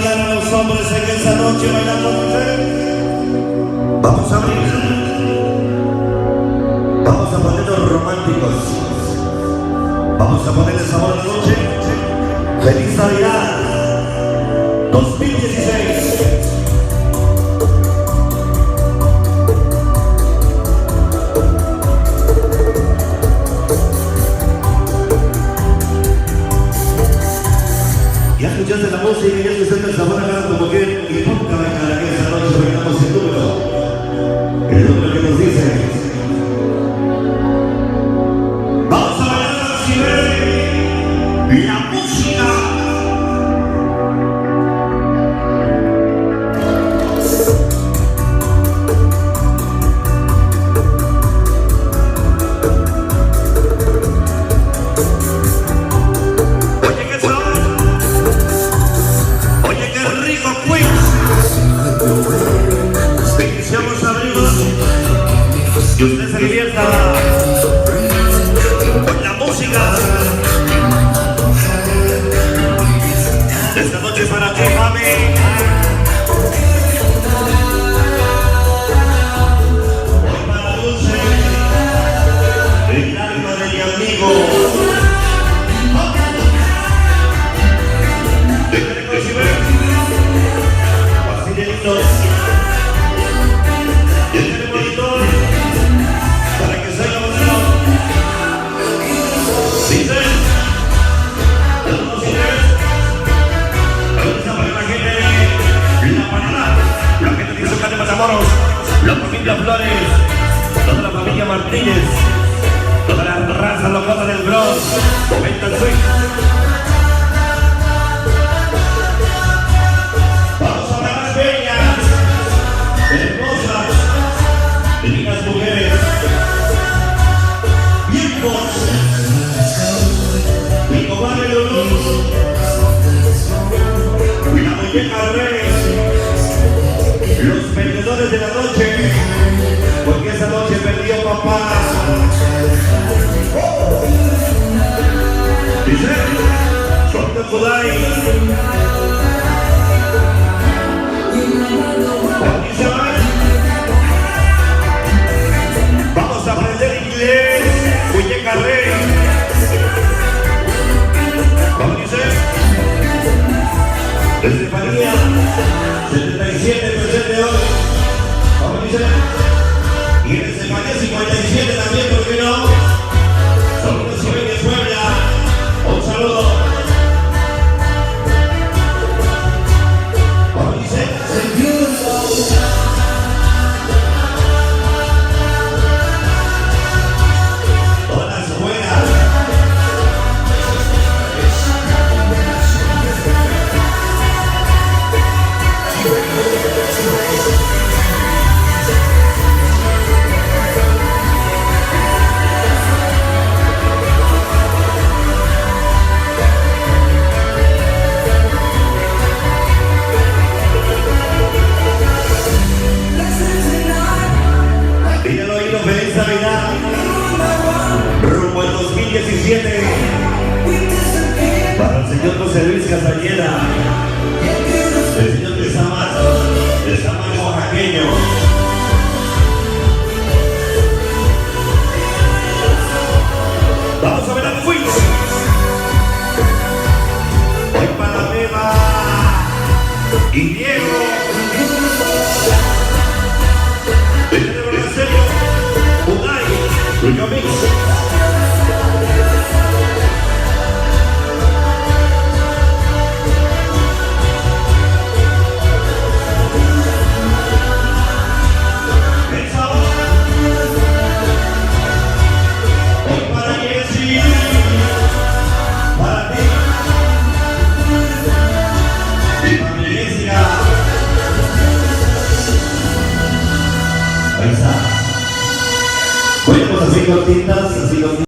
bailar a los hombres en esta noche bailando mujer. Vamos a abrir. Vamos a ponernos románticos. Vamos a ponerle sabor a la noche. Feliz Navidad 2016. Ya escuchaste la música y ya escuchaste el sabor a cada mujer y nunca dejará que esa noche bailamos el número que nos dice. Vamos a bailar a la música. Y usted se divierta con la música. Esta noche es para ti, mami. Hoy para Dulce, el alma de mi amigo. Déjale recibir. Así de lindo. Déjale bonito. La familia Flores, toda la familia Martínez, toda la raza loca del Bronx, comenta el swing. Vamos a ver las bellas, hermosas, divinas mujeres, viejos, mi comadre Lulú, la muñeca Reyes. Los perdedores de la noche, porque esa noche perdió papá. Dice, Sonda Kudai. Dice, vamos a aprender inglés, muñeca rey. ¿Cómo dice? Desde María, 77 presente hoy. ¿Cómo dice? Y en España 57 también, ¿por qué no? Saludos y de Puebla. Un saludo. ¿Cómo dice? Todas buenas. Feliz Navidad, rumbo al 2017, para el señor José Luis Castañeda, el señor de Samar oaxaqueño. Vamos a ver al Fuix. Hoy para Beba y Diego. Yo mix. Hoy para Jessy, para ti y para mi Jessica. Ahí está. Bueno, pues así cortitas, así cortitas.